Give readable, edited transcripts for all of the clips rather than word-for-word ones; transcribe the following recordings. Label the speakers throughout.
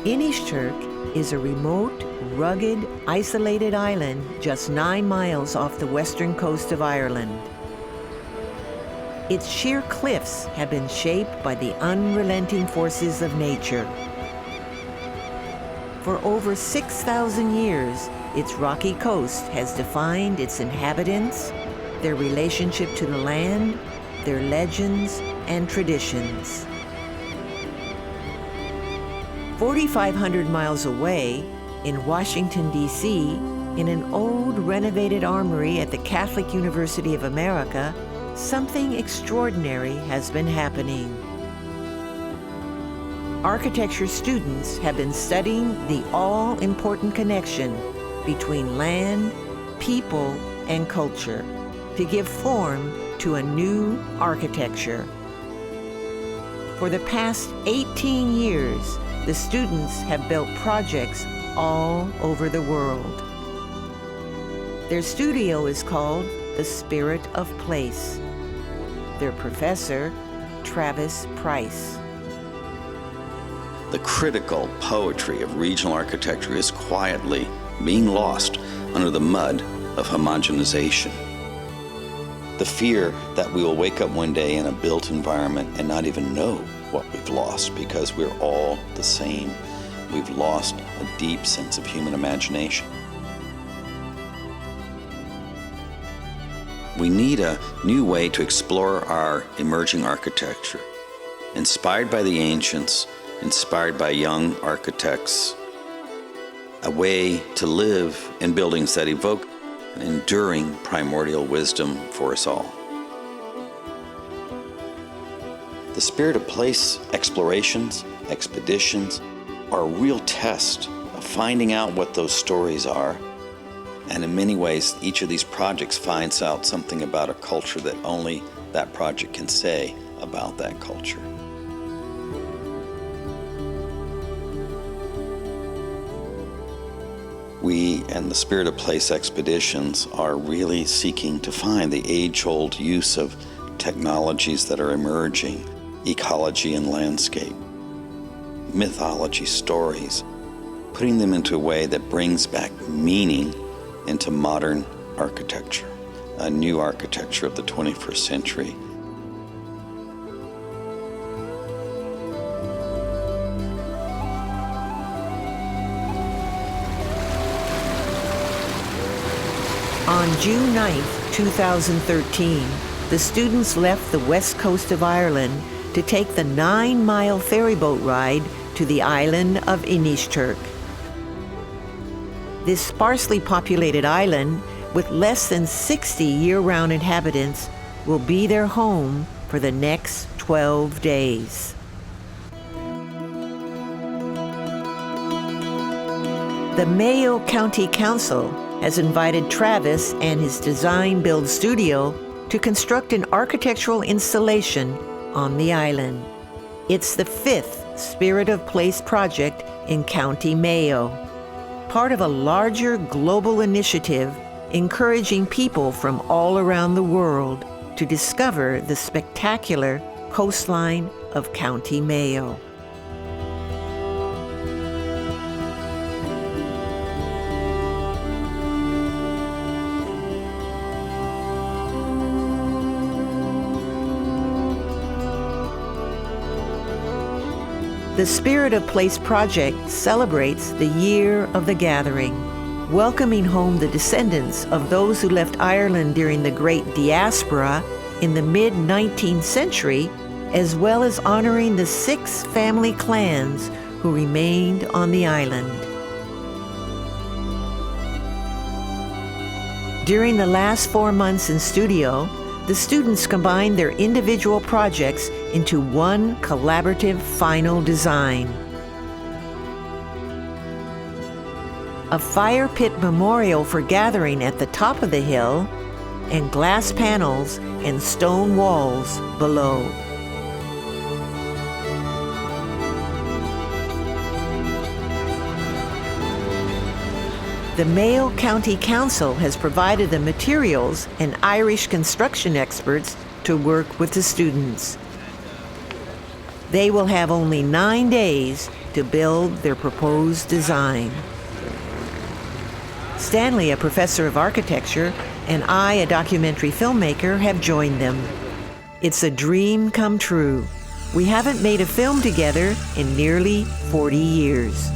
Speaker 1: Inishturk is a remote, rugged, isolated island just 9 miles off the western coast of Ireland. Its sheer cliffs have been shaped by the unrelenting forces of nature. For over 6,000 years, its rocky coast has defined its inhabitants, their relationship to the land, their legends and traditions. 4,500 miles away, in Washington, D.C., in an old renovated armory at the Catholic University of America, something extraordinary has been happening. Architecture students have been studying the all-important connection between land, people, and culture to give form to a new architecture. For the past 18 years, the students have built projects all over the world. Their studio is called The Spirit of Place. Their professor, Travis Price.
Speaker 2: The critical poetry of regional architecture is quietly being lost under the mud of homogenization. The fear that we will wake up one day in a built environment and not even know what we've lost because we're all the same. We've lost a deep sense of human imagination. We need a new way to explore our emerging architecture, inspired by the ancients, inspired by young architects, a way to live in buildings that evoke an enduring primordial wisdom for us all. The Spirit of Place explorations, expeditions, are a real test of finding out what those stories are. And in many ways, each of these projects finds out something about a culture that only that project can say about that culture. We and the Spirit of Place expeditions are really seeking to find the age-old use of technologies that are emerging, ecology and landscape, mythology, stories, putting them into a way that brings back meaning into modern architecture, a new architecture of the 21st century.
Speaker 1: On June 9, 2013, the students left the west coast of Ireland to take the 9-mile ferryboat ride to the island of Inishturk. This sparsely populated island, with less than 60 year-round inhabitants, will be their home for the next 12 days. The Mayo County Council has invited Travis and his design build studio to construct an architectural installation on the island. It's the 5th Spirit of Place project in County Mayo, part of a larger global initiative encouraging people from all around the world to discover the spectacular coastline of County Mayo. The Spirit of Place project celebrates the Year of the Gathering, welcoming home the descendants of those who left Ireland during the Great Diaspora in the mid-19th century, as well as honoring the 6 family clans who remained on the island. During the last 4 months in studio, the students combined their individual projects into one collaborative final design. A fire pit memorial for gathering at the top of the hill, and glass panels and stone walls below. The Mayo County Council has provided the materials and Irish construction experts to work with the students. They will have only 9 days to build their proposed design. Stanley, a professor of architecture, and I, a documentary filmmaker, have joined them. It's a dream come true. We haven't made a film together in nearly 40 years.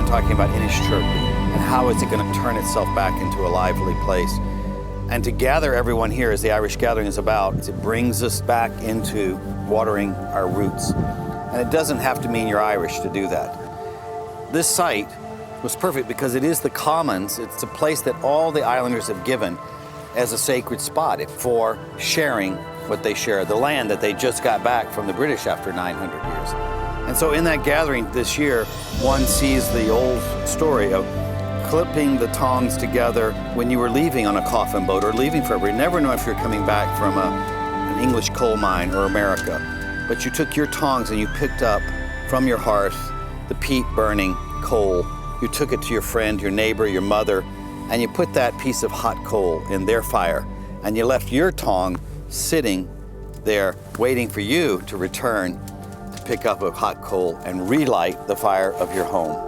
Speaker 3: Talking about Inishturk and how is it going to turn itself back into a lively place. And to gather everyone here, as the Irish Gathering is about, it brings us back into watering our roots. And it doesn't have to mean you're Irish to do that. This site was perfect because it is the commons. It's a place that all the islanders have given as a sacred spot for sharing what they share, the land that they just got back from the British after 900 years. And so in that gathering this year, one sees the old story of clipping the tongs together when you were leaving on a coffin boat or leaving forever. You never know if you're coming back from an English coal mine or America. But you took your tongs and you picked up from your hearth the peat burning coal. You took it to your friend, your neighbor, your mother, and you put that piece of hot coal in their fire. And you left your tong sitting there waiting for you to return to pick up a hot coal and relight the fire of your home.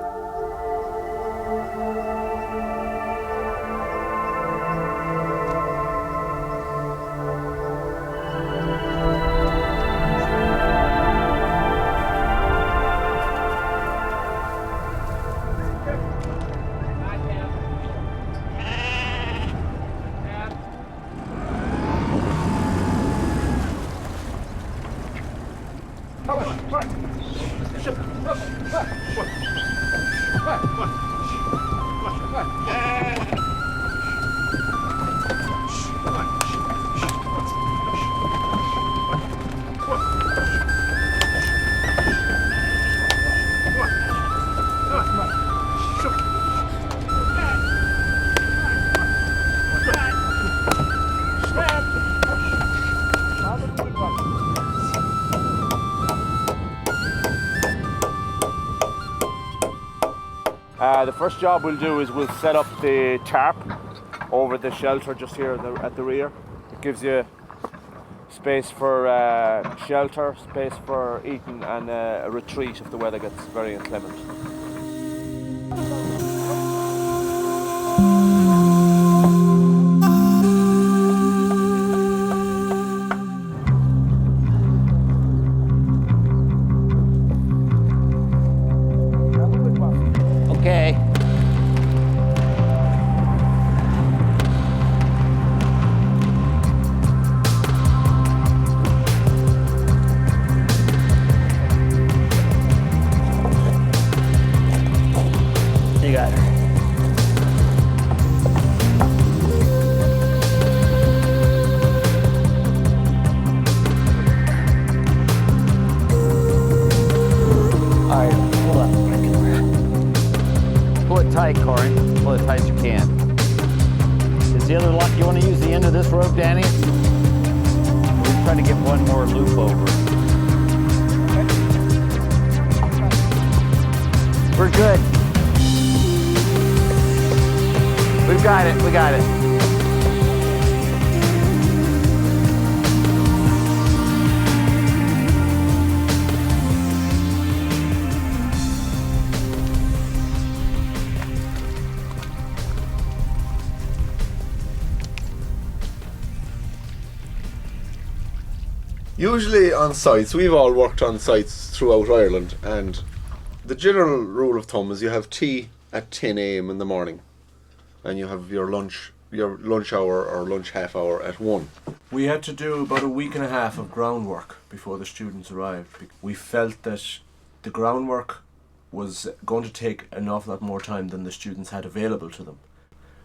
Speaker 4: The first job we'll do is we'll set up the tarp over the shelter just here at the rear. It gives you space for shelter, space for eating, and a retreat if the weather gets very inclement.
Speaker 3: Danny? We're trying to get one more loop over. We're good. We've got it, we got it.
Speaker 5: Usually on sites, we've all worked on sites throughout Ireland, and the general rule of thumb is you have tea at 10 a.m. in the morning, and you have your lunch hour or lunch half hour at 1.
Speaker 6: We had to do about a week and a half of groundwork before the students arrived. We felt that the groundwork was going to take an awful lot more time than the students had available to them.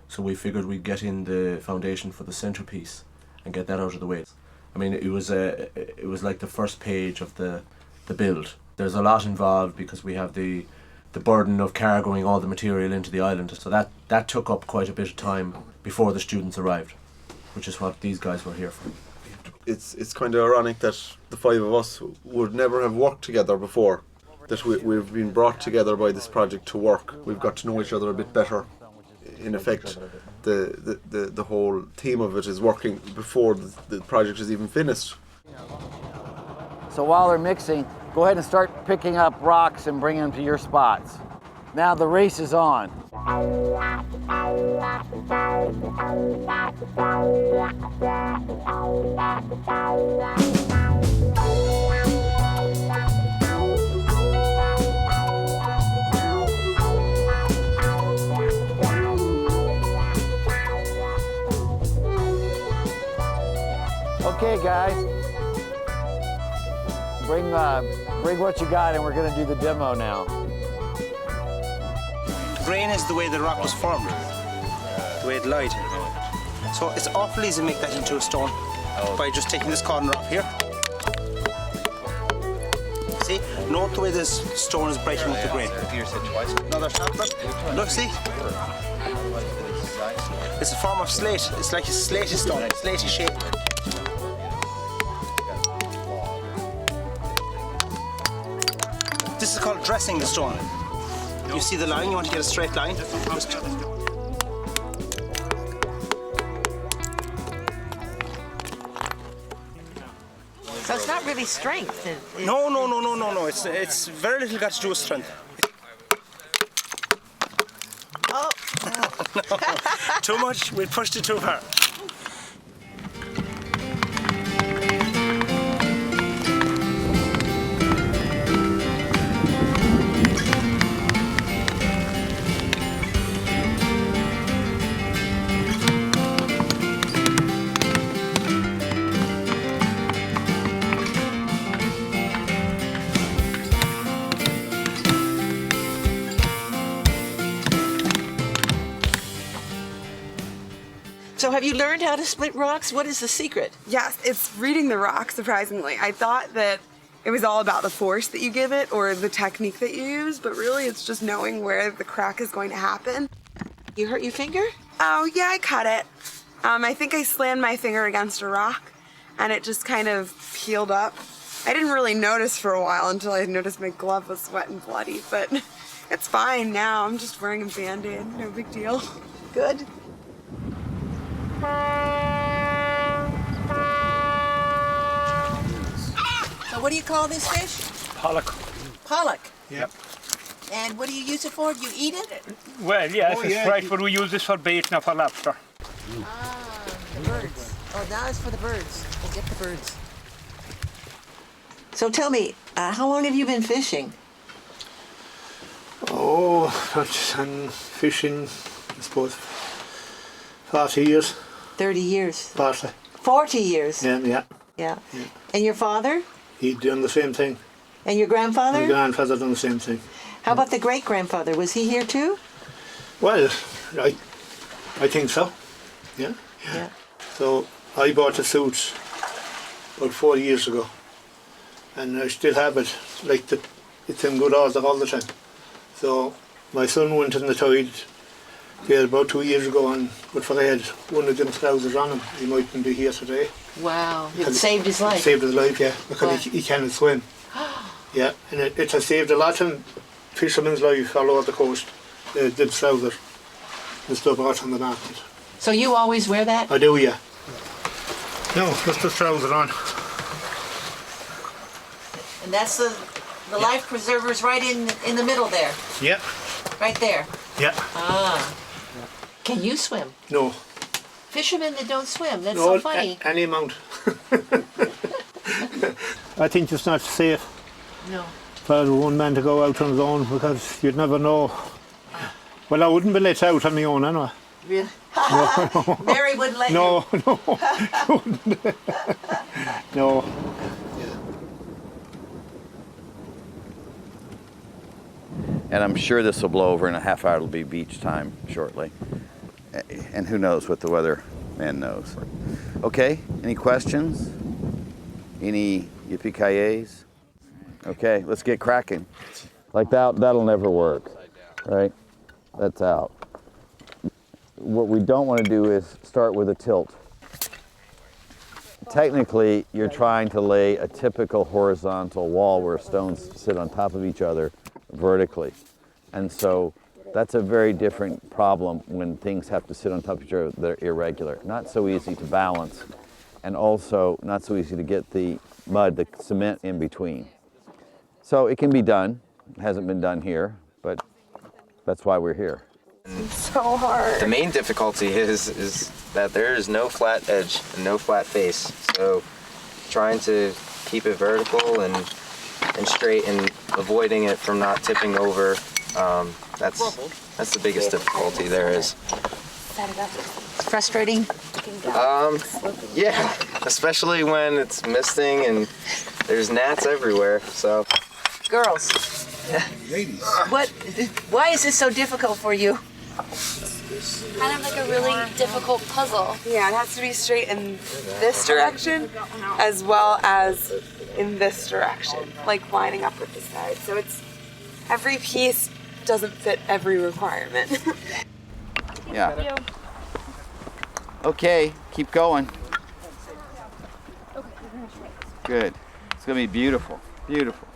Speaker 6: So we figured we'd get in the foundation for the centrepiece and get that out of the way. I mean, it was like the first page of the build. There's a lot involved because we have the burden of carrying all the material into the island. So that took up quite a bit of time before the students arrived, which is what these guys were here for.
Speaker 5: It's kind of ironic that the five of us would never have worked together before, that we've been brought together by this project to work. We've got to know each other a bit better. In effect, the whole theme of it is working before the project is even finished.
Speaker 3: So while they're mixing, go ahead and start picking up rocks and bringing them to your spots. Now the race is on. Okay, guys. Bring what you got, and we're going to do the demo now.
Speaker 7: Grain is the way the rock was formed, the way it lied. So it's awful easy to make that into a stone by just taking this corner off here. See, note the way this stone is breaking with the grain. Another shot, look, see? It's a form of slate. It's like a slaty stone, slaty shape. This is called dressing the stone. You see the line, you want to get a straight line.
Speaker 1: So it's not really strength.
Speaker 7: No. It's very little got to do with strength.
Speaker 1: Oh.
Speaker 7: No. Too much, we pushed it too far.
Speaker 1: So have you learned how to split rocks? What is the secret?
Speaker 8: Yes, it's reading the rock, surprisingly. I thought that it was all about the force that you give it or the technique that you use, but really it's just knowing where the crack is going to happen.
Speaker 1: You hurt your finger?
Speaker 8: Oh, yeah, I cut it. I think I slammed my finger against a rock and it just kind of peeled up. I didn't really notice for a while until I noticed my glove was wet and bloody, but it's fine now. I'm just wearing a Band-Aid, no big deal.
Speaker 1: Good. So what do you call this fish?
Speaker 9: Pollock.
Speaker 1: Pollock.
Speaker 9: Yep.
Speaker 1: And what do you use it for? Do you eat it?
Speaker 9: Well, yes, it's right, but we use this for bait, not for lobster.
Speaker 1: Ah, the birds. Oh, now it's for the birds. We'll get the birds. So tell me, how long have you been fishing?
Speaker 9: Oh, I'm fishing, I suppose, 40 years.
Speaker 1: 30 years.
Speaker 9: 40.
Speaker 1: 40 years.
Speaker 9: Yeah.
Speaker 1: Yeah. And your father?
Speaker 9: He'd done the same thing.
Speaker 1: And your grandfather?
Speaker 9: My grandfather done the same thing.
Speaker 1: How about the great-grandfather? Was he here too?
Speaker 9: Well, I think so. Yeah.
Speaker 1: Yeah.
Speaker 9: So I bought a suit about 4 years ago, and I still have it. Like it's in good order all the time. So my son went in the tide there about 2 years ago, and but for I had one of them trousers on him, he mightn't be here today.
Speaker 1: Wow, it saved his life.
Speaker 9: Saved his life, yeah, because
Speaker 1: Wow.
Speaker 9: he cannot swim. Yeah, and it has saved a lot of fishermen's life all over the coast. The trousers and stuff brought on the market.
Speaker 1: So you always wear that?
Speaker 9: I do, yeah. No, just the trousers on.
Speaker 1: And that's the life preservers right in the middle there.
Speaker 9: Yeah.
Speaker 1: Right there.
Speaker 9: Yeah.
Speaker 1: Ah. Can you swim?
Speaker 9: No.
Speaker 1: Fishermen that don't swim, that's
Speaker 9: No,
Speaker 1: so funny.
Speaker 9: Any amount. I think it's not safe
Speaker 1: No.
Speaker 9: for one man to go out on his own because you'd never know. Well, I wouldn't be let out on my own anyway.
Speaker 1: Really?
Speaker 9: No.
Speaker 1: Mary wouldn't let you.
Speaker 9: No. No.
Speaker 3: And I'm sure this will blow over in a half hour. It'll be beach time shortly. And who knows what the weatherman knows. Okay, any questions? Any yippee-ki-yays? Okay, let's get cracking. Like that'll never work, right? That's out. What we don't want to do is start with a tilt. Technically, you're trying to lay a typical horizontal wall where stones sit on top of each other vertically. And so that's a very different problem when things have to sit on top of each other that are irregular. Not so easy to balance, and also not so easy to get the mud, the cement in between. So it can be done. It hasn't been done here, but that's why we're here.
Speaker 8: It's so hard.
Speaker 10: The main difficulty is that there is no flat edge and no flat face. So trying to keep it vertical and straight and avoiding it from not tipping over, that's the biggest difficulty there is.
Speaker 11: It's frustrating.
Speaker 10: Yeah, especially when it's misting and there's gnats everywhere. So,
Speaker 11: Girls, why is this so difficult for you?
Speaker 12: Kind of like a really difficult puzzle.
Speaker 8: Yeah, it has to be straight in this direction as well as in this direction, like lining up with the side. So it's every piece doesn't fit every requirement.
Speaker 3: Yeah. Okay, keep going. Good. It's gonna be beautiful, beautiful.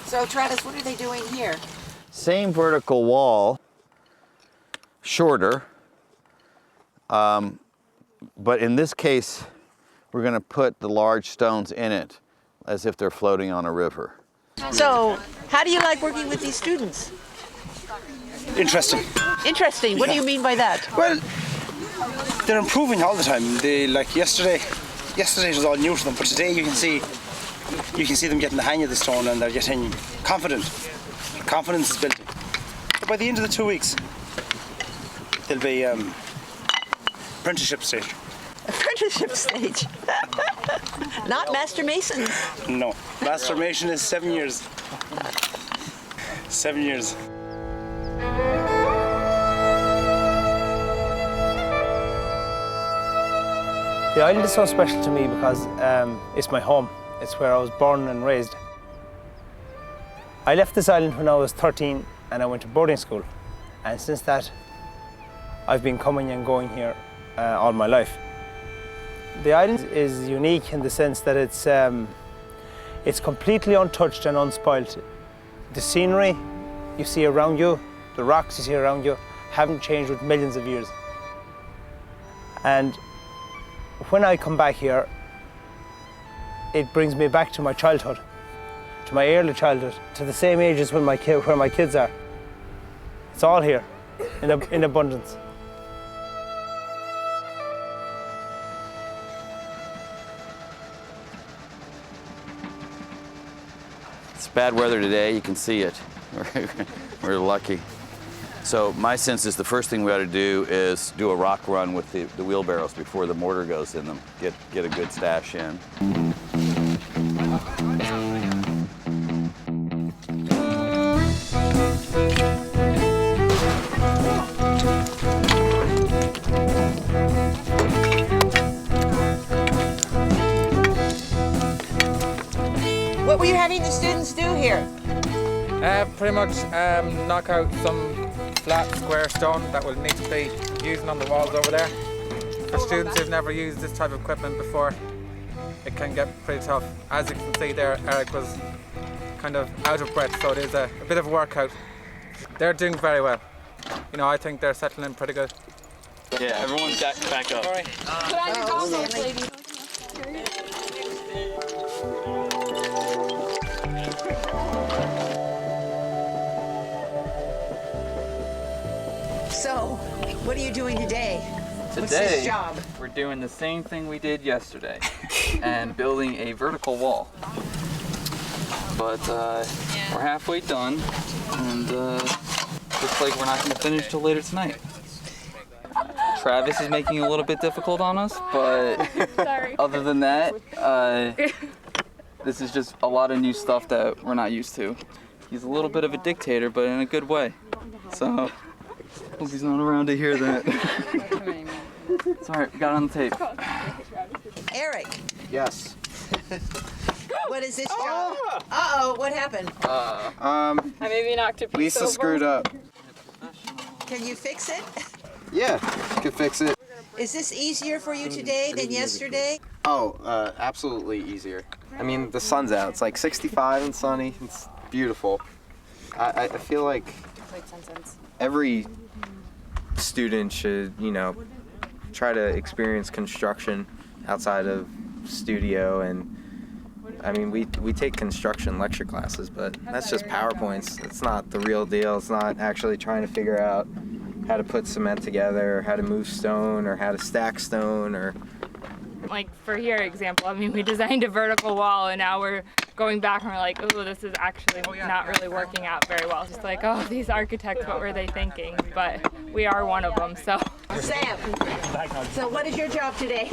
Speaker 11: So Travis, what are they doing here?
Speaker 3: Same vertical wall, shorter, but in this case, we're going to put the large stones in it as if they're floating on a river.
Speaker 11: So, how do you like working with these students?
Speaker 7: Interesting.
Speaker 11: Interesting. What do you mean by that?
Speaker 7: Well, they're improving all the time. They like yesterday it was all new to them, but today you can see them getting the hang of the stone and they're getting confident. Confidence is building. But by the end of the 2 weeks, they'll be apprenticeship stage.
Speaker 11: Apprenticeship stage. Not Master Mason.
Speaker 7: No, Master Mason is 7 years. 7 years. The island is so special to me because it's my home. It's where I was born and raised. I left this island when I was 13 and I went to boarding school. And since that, I've been coming and going here all my life. The island is unique in the sense that it's completely untouched and unspoilt. The scenery you see around you, the rocks you see around you, haven't changed with millions of years. And when I come back here, it brings me back to my childhood, to my early childhood, to the same age as where my kids are. It's all here, in abundance.
Speaker 3: It's bad weather today, you can see it. We're lucky. So my sense is the first thing we ought to do is do a rock run with the wheelbarrows before the mortar goes in them. Get a good stash in.
Speaker 11: What were you having the students do here?
Speaker 13: Pretty much knock out some flat square stone that will need to be using on the walls over there. For students who've never used this type of equipment before, it can get pretty tough. As you can see there, Eric was kind of out of breath, so it is a bit of a workout. They're doing very well. You know, I think they're settling in pretty good.
Speaker 10: Yeah, everyone's back up.
Speaker 12: Put on your goggles, lady.
Speaker 11: So, what are you doing today? What's
Speaker 14: Today,
Speaker 11: this job?
Speaker 14: we're doing the same thing we did yesterday and building a vertical wall. But we're halfway done and looks like we're not going to finish till later tonight. Travis is making it a little bit difficult on us, but other than that, This is just a lot of new stuff that we're not used to. He's a little bit of a dictator, but in a good way. So, hope he's not around to hear that. It's all right, we got it on the tape.
Speaker 11: Eric,
Speaker 3: Yes.
Speaker 11: what is this job? Uh-oh, what happened?
Speaker 15: I maybe knocked a piece
Speaker 3: Lisa
Speaker 15: over.
Speaker 3: screwed up.
Speaker 11: Can you fix it?
Speaker 3: Yeah, could fix it.
Speaker 11: Is this easier for you today than yesterday?
Speaker 3: Oh, absolutely easier. I mean, the sun's out. It's like 65 and sunny. It's beautiful. I feel like every student should, you know, try to experience construction outside of studio. And I mean, we take construction lecture classes, but that's just PowerPoints. It's not the real deal. It's not actually trying to figure out how to put cement together, or how to move stone, or how to stack stone, or...
Speaker 15: Like for here example, I mean, we designed a vertical wall and now we're going back and we're like, oh, this is actually not really working out very well. Just like, oh, these architects, what were they thinking? But we are one of them, so.
Speaker 11: Sam, so what is your job today?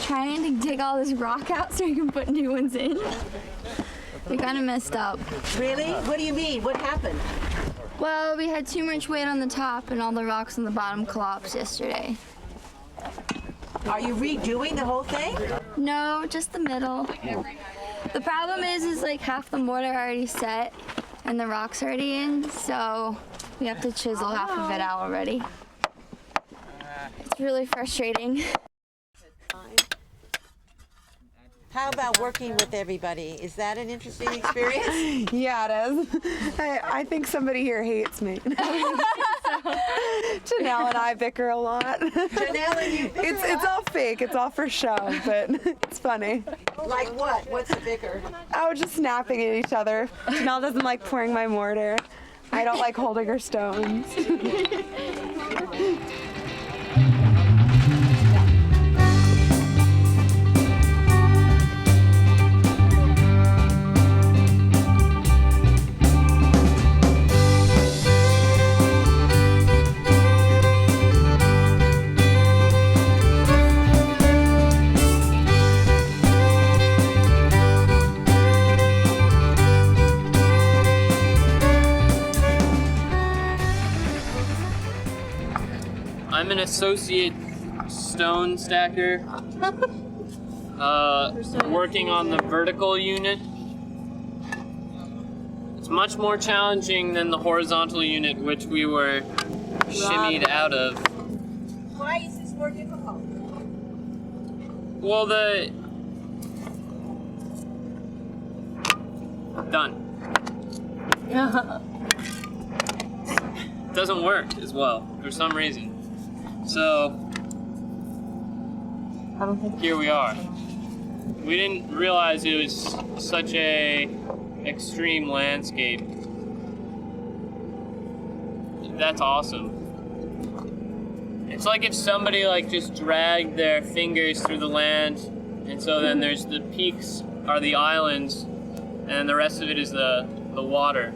Speaker 16: Trying to dig all this rock out so we can put new ones in. We kind of messed up.
Speaker 11: Really? What do you mean? What happened?
Speaker 16: Well, we had too much weight on the top and all the rocks on the bottom collapsed yesterday.
Speaker 11: Are you redoing the whole thing?
Speaker 16: No, just the middle. The problem is like half the mortar already set and the rock's already in, so we have to chisel half of it out already. It's really frustrating.
Speaker 11: How about working with everybody? Is that an interesting experience?
Speaker 8: Yeah, it is. I think somebody here hates me. Janelle and I bicker a lot.
Speaker 11: Janelle and you bicker
Speaker 8: It's all fake. It's all for show, but it's funny.
Speaker 11: Like what? What's the bicker?
Speaker 8: Oh, just snapping at each other. Janelle doesn't like pouring my mortar. I don't like holding her stones.
Speaker 17: I'm an associate stone stacker, working on the vertical unit. It's much more challenging than the horizontal unit, which we were shimmied out of.
Speaker 11: Why is this more difficult?
Speaker 17: Well, done. Doesn't work as well for some reason. So here we are. We didn't realize it was such a extreme landscape. That's awesome. It's like if somebody just dragged their fingers through the land, and so then there's the peaks are the islands, and the rest of it is the water.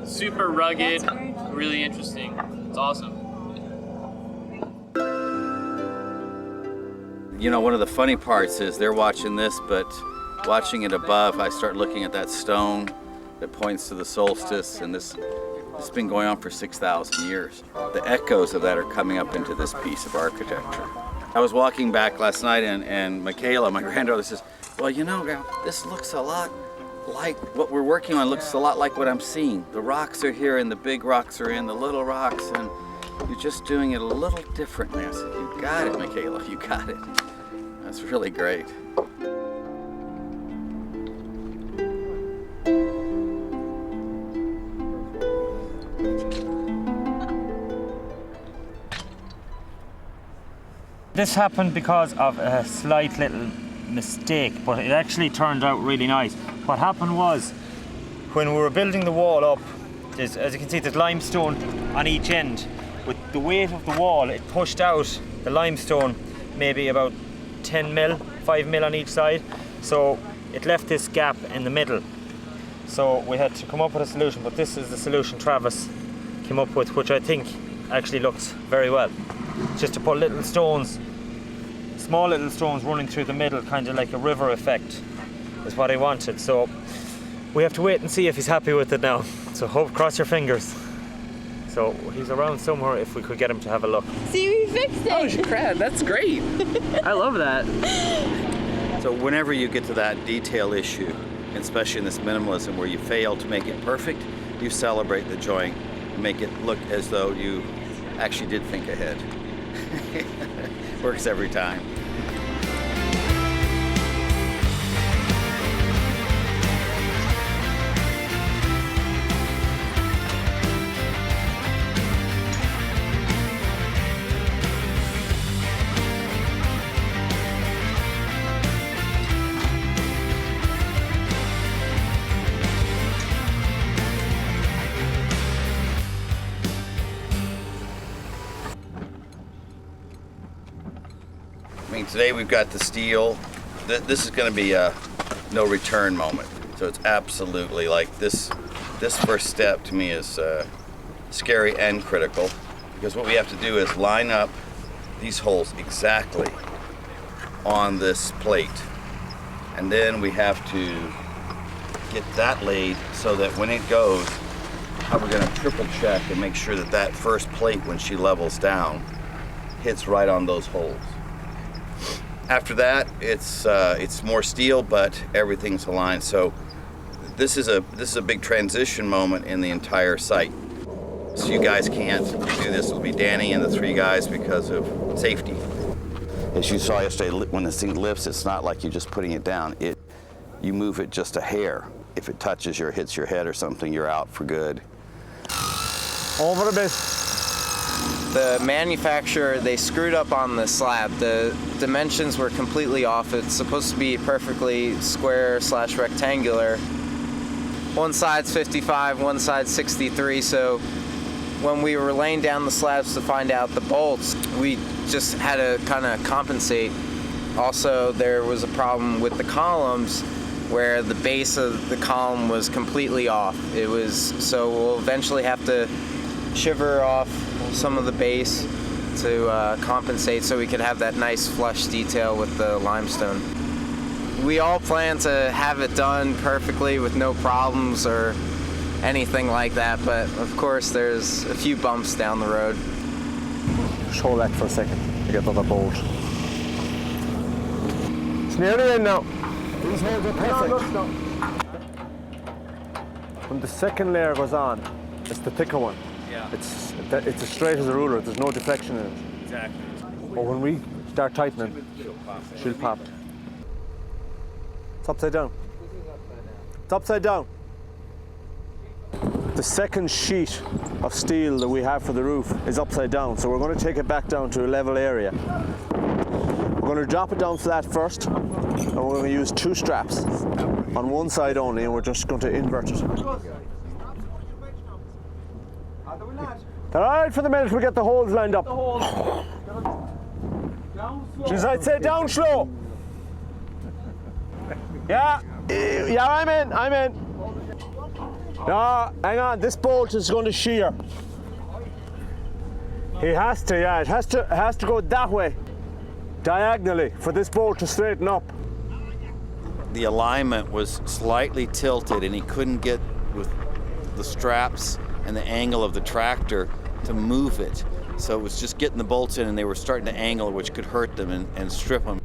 Speaker 17: Super rugged, really interesting. It's awesome.
Speaker 3: You know, one of the funny parts is they're watching this, but watching it above, I start looking at that stone that points to the solstice, and this has been going on for 6,000 years. The echoes of that are coming up into this piece of architecture. I was walking back last night, and Michaela, my granddaughter, says, well, you know, this looks a lot like what we're working on, looks a lot like what I'm seeing. The rocks are here, and the big rocks are in the little rocks, and you're just doing it a little differently. I said, you got it, Michaela, you got it. That's really great.
Speaker 18: This happened because of a slight little mistake, but it actually turned out really nice. What happened was, when we were building the wall up, as you can see, there's limestone on each end. With the weight of the wall, it pushed out the limestone maybe about 10 mil, 5 mil on each side. So it left this gap in the middle. So we had to come up with a solution, but this is the solution Travis came up with, which I think actually looks very well. Just to put little stones small little stones running through the middle, kind of like a river effect, is what I wanted. So we have to wait and see if he's happy with it now. So cross your fingers. So he's around somewhere if we could get him to have a look.
Speaker 11: See, we fixed it.
Speaker 14: Oh, crap, that's great. I love that.
Speaker 3: So whenever you get to that detail issue, especially in this minimalism where you fail to make it perfect, you celebrate the joint, make it look as though you actually did think ahead. Works every time. Today we've got the steel. This is going to be a no return moment. So it's absolutely like this first step to me is scary and critical, because what we have to do is line up these holes exactly on this plate. And then we have to get that laid so that when it goes, we're going to triple check and make sure that that first plate, when she levels down, hits right on those holes. After that, it's more steel, but everything's aligned. So this is a big transition moment in the entire site. So you guys can't do this. It'll be Danny and the 3 guys because of safety.
Speaker 2: As you saw yesterday, when this thing lifts, it's not like you're just putting it down. You move it just a hair. If it touches or hits your head or something, you're out for good.
Speaker 10: Over a bit. The manufacturer, they screwed up on the slab. The dimensions were completely off. It's supposed to be perfectly square / rectangular. One side's 55, one side's 63, so when we were laying down the slabs to find out the bolts, we just had to kind of compensate. Also, there was a problem with the columns where the base of the column was completely off. So we'll eventually have to shiver off some of the base to compensate so we could have that nice flush detail with the limestone. We all plan to have it done perfectly with no problems or anything like that, but of course there's a few bumps down the road.
Speaker 4: Just hold that for a second to get another bolt. It's nearly in now. These holes are perfect. When the second layer goes on, it's the thicker one.
Speaker 18: Yeah.
Speaker 4: It's as straight as a ruler. There's no deflection in it.
Speaker 18: Exactly.
Speaker 4: But when we start tightening, she'll pop. It's upside down. It's upside down. The second sheet of steel that we have for the roof is upside down, so we're going to take it back down to a level area. We're going to drop it down flat first, and we're going to use 2 straps on one side only, and we're just going to invert it. All right, for the minute we get the holes lined up. Jeez, I'd say down slow. Yeah, I'm in. No, hang on, this bolt is going to shear. He has to, yeah, it has to go that way, diagonally, for this bolt to straighten up.
Speaker 3: The alignment was slightly tilted and he couldn't get with the straps and the angle of the tractor to move it. So it was just getting the bolts in and they were starting to angle, which could hurt them and strip them.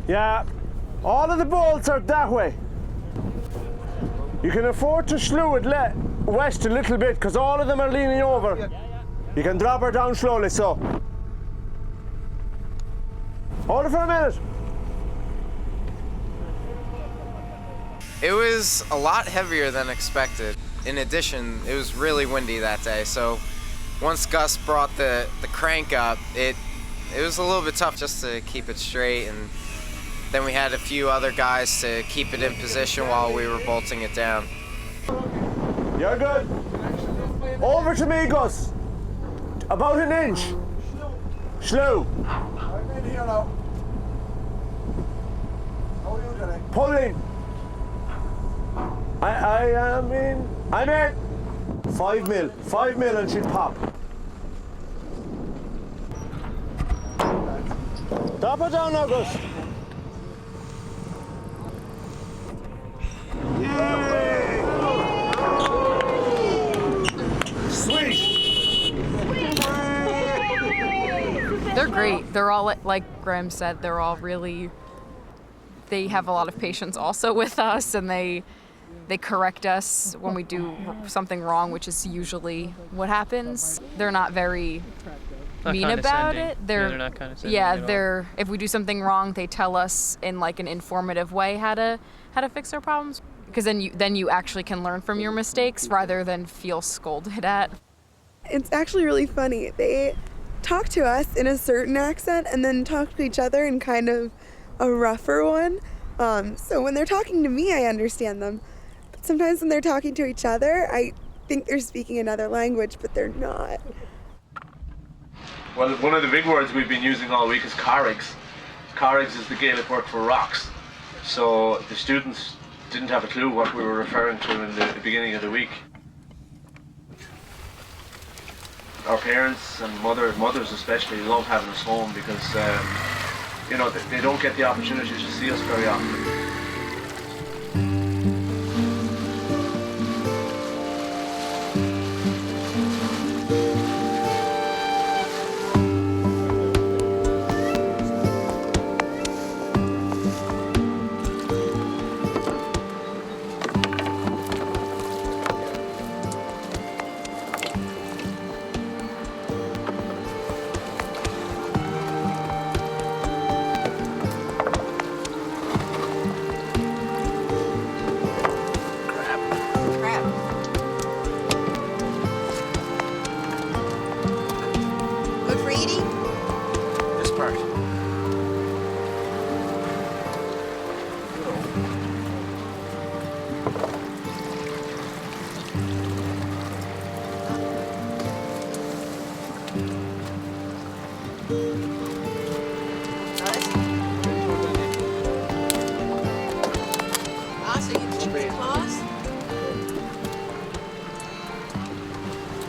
Speaker 4: Yeah, all of the bolts are that way. You can afford to slew it west a little bit because all of them are leaning over. You can drop her down slowly, so. Hold it for a minute.
Speaker 10: It was a lot heavier than expected. In addition, it was really windy that day, so once Gus brought the crank up, it was a little bit tough just to keep it straight, and then we had a few other guys to keep it in position while we were bolting it down.
Speaker 4: You're good. Over to me, Gus. About an inch. Slow. I'm in here now. How are you doing? Pull in. I am in. I'm in. 5 mil. 5 mil and she'll pop.
Speaker 9: Drop her down now, Gus.
Speaker 19: They're great. They're all, like Graham said, they're all really, they have a lot of patience also with us, and they correct us when we do something wrong, which is usually what happens. They're not very mean about it.
Speaker 17: They're not condescending at all.
Speaker 19: If we do something wrong, they tell us in like an informative way how to fix our problems, because then you actually can learn from your mistakes rather than feel scolded at.
Speaker 8: It's actually really funny. They talk to us in a certain accent and then talk to each other in kind of a rougher one. So when they're talking to me, I understand them. But sometimes when they're talking to each other, I think they're speaking another language, but they're not.
Speaker 4: Well, one of the big words we've been using all week is carrigs. Carrigs is the Gaelic word for rocks. So the students didn't have a clue what we were referring to in the beginning of the week. Our parents and mothers especially love having us home because they don't get the opportunity to see us very often.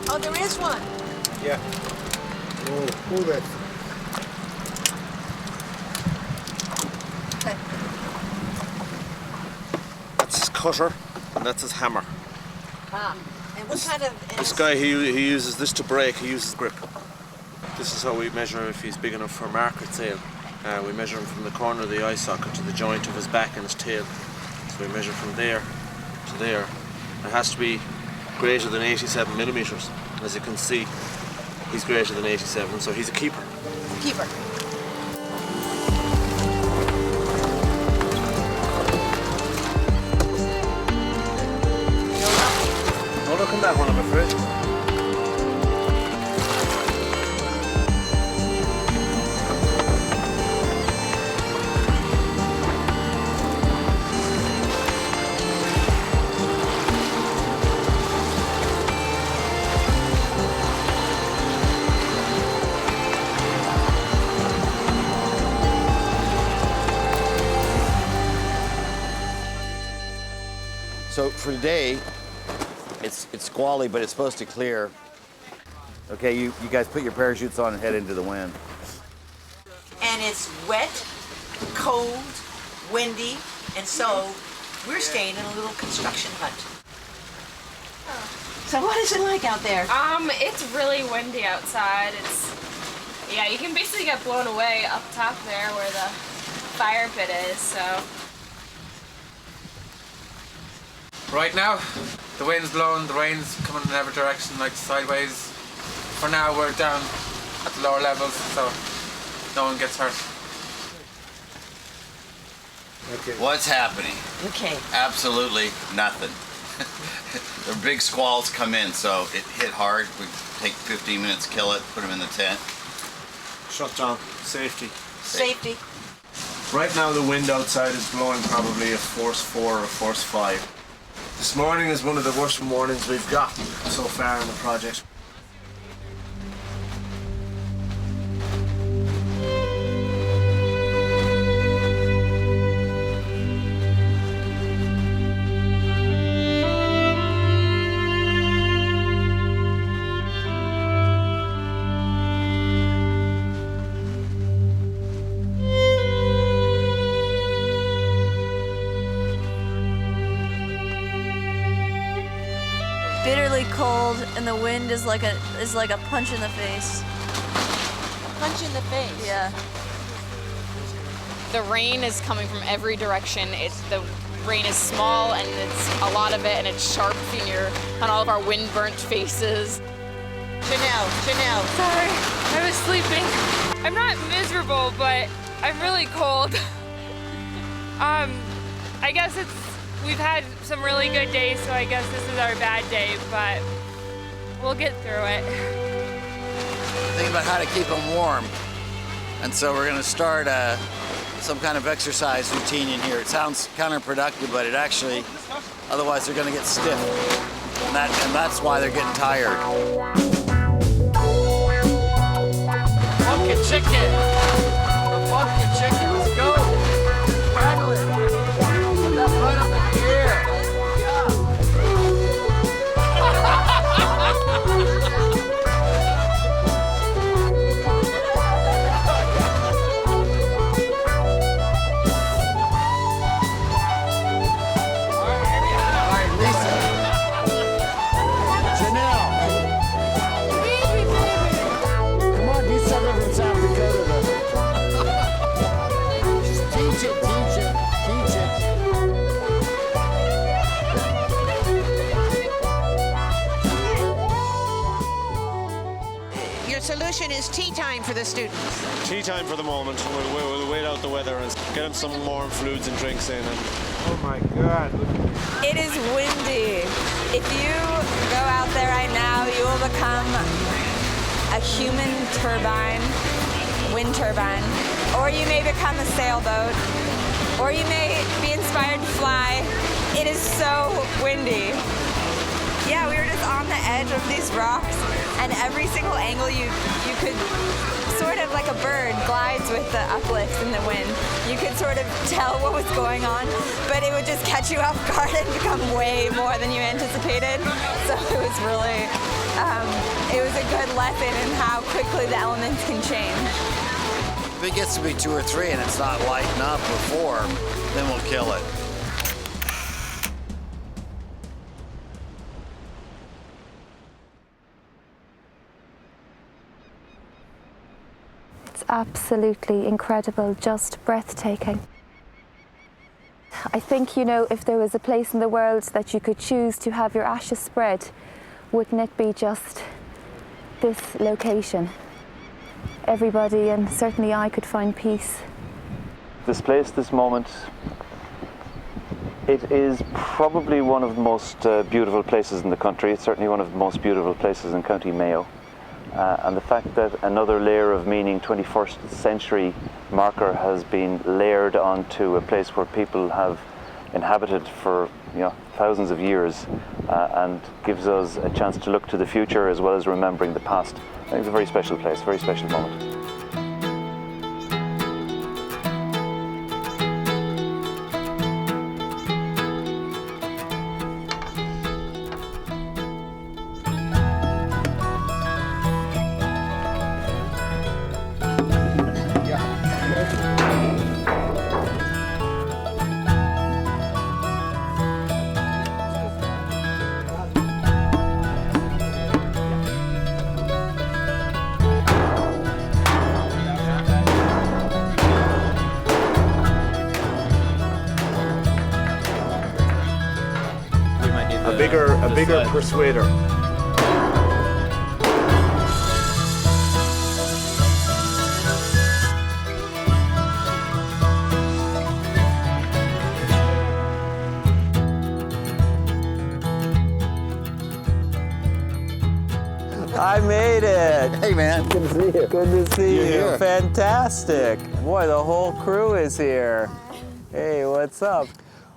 Speaker 11: Oh, there is one.
Speaker 9: Yeah. Oh, pull that.
Speaker 11: Okay.
Speaker 5: That's his cutter, and that's his hammer.
Speaker 11: Ah, and what kind of...
Speaker 5: This guy, he uses this to break, he uses grip. This is how we measure if he's big enough for market sale. We measure him from the corner of the eye socket to the joint of his back and his tail. So we measure from there to there. It has to be greater than 87 millimeters. As you can see, he's greater than 87, so he's a keeper.
Speaker 11: Keeper.
Speaker 5: No look on that one, I'm afraid.
Speaker 3: So for today, it's squally, but it's supposed to clear. Okay, you guys put your parachutes on and head into the wind.
Speaker 11: And it's wet, cold, windy, and so we're staying in a little construction hut. So what is it like out there?
Speaker 15: It's really windy outside. Yeah, you can basically get blown away up top there where the fire pit is, so.
Speaker 13: Right now, the wind's blowing, the rain's coming in every direction, like sideways. For now, we're down at the lower levels, so no one gets hurt.
Speaker 3: Okay. What's happening?
Speaker 11: Okay.
Speaker 3: Absolutely nothing. The big squalls come in, so it hit hard. We take 15 minutes, kill it, put them in the tent.
Speaker 5: Shut down. Safety.
Speaker 11: Safety.
Speaker 5: Right now the wind outside is blowing probably a force 4 or a force 5. This morning is one of the worst mornings we've got so far in the project.
Speaker 12: really cold, and the wind is like a punch in the face.
Speaker 11: A punch in the face?
Speaker 12: Yeah.
Speaker 19: The rain is coming from every direction. The rain is small, and it's a lot of it, and it's sharp on all of our wind-burnt faces.
Speaker 11: Janelle.
Speaker 15: Sorry, I was sleeping. I'm not miserable, but I'm really cold. I guess we've had some really good days, so I guess this is our bad day, but we'll get through it.
Speaker 3: Thinking about how to keep them warm. And so we're gonna start some kind of exercise routine in here. It sounds counterproductive, but it actually, otherwise they're gonna get stiff. And that's why they're getting tired. Funky chicken! The funky chicken, let's go! Rattle it! Put that butt up in the air!
Speaker 11: Solution is tea time for the students.
Speaker 20: Tea time for the moment. We'll wait out the weather and get them some warm fluids and drinks in.
Speaker 4: Oh my God.
Speaker 21: It is windy. If you go out there right now, you will become a human turbine, wind turbine, or you may become a sailboat, or you may be inspired to fly. It is so windy. Yeah, we were just on the edge of these rocks, and every single angle you could, sort of like a bird glides with the uplift in the wind. You could sort of tell what was going on, but it would just catch you off guard and become way more than you anticipated. So it was really, it was a good lesson in how quickly the elements can change.
Speaker 3: If it gets to be 2 or 3 and it's not light enough before, then we'll kill it.
Speaker 22: Absolutely incredible, just breathtaking. I think, you know, if there was a place in the world that you could choose to have your ashes spread, wouldn't it be just this location? Everybody, and certainly I, could find peace.
Speaker 23: This place, this moment, it is probably one of the most beautiful places in the country. It's certainly one of the most beautiful places in County Mayo. And the fact that another layer of meaning, 21st century marker, has been layered onto a place where people have inhabited for thousands of years and gives us a chance to look to the future as well as remembering the past. I think it's a very special place, very special moment.
Speaker 4: A bigger persuader.
Speaker 24: I made it.
Speaker 3: Hey, man.
Speaker 24: Good to see you. Good to see
Speaker 3: You're
Speaker 24: you.
Speaker 3: here.
Speaker 24: Fantastic. Boy, the whole crew is here. Hey, what's up?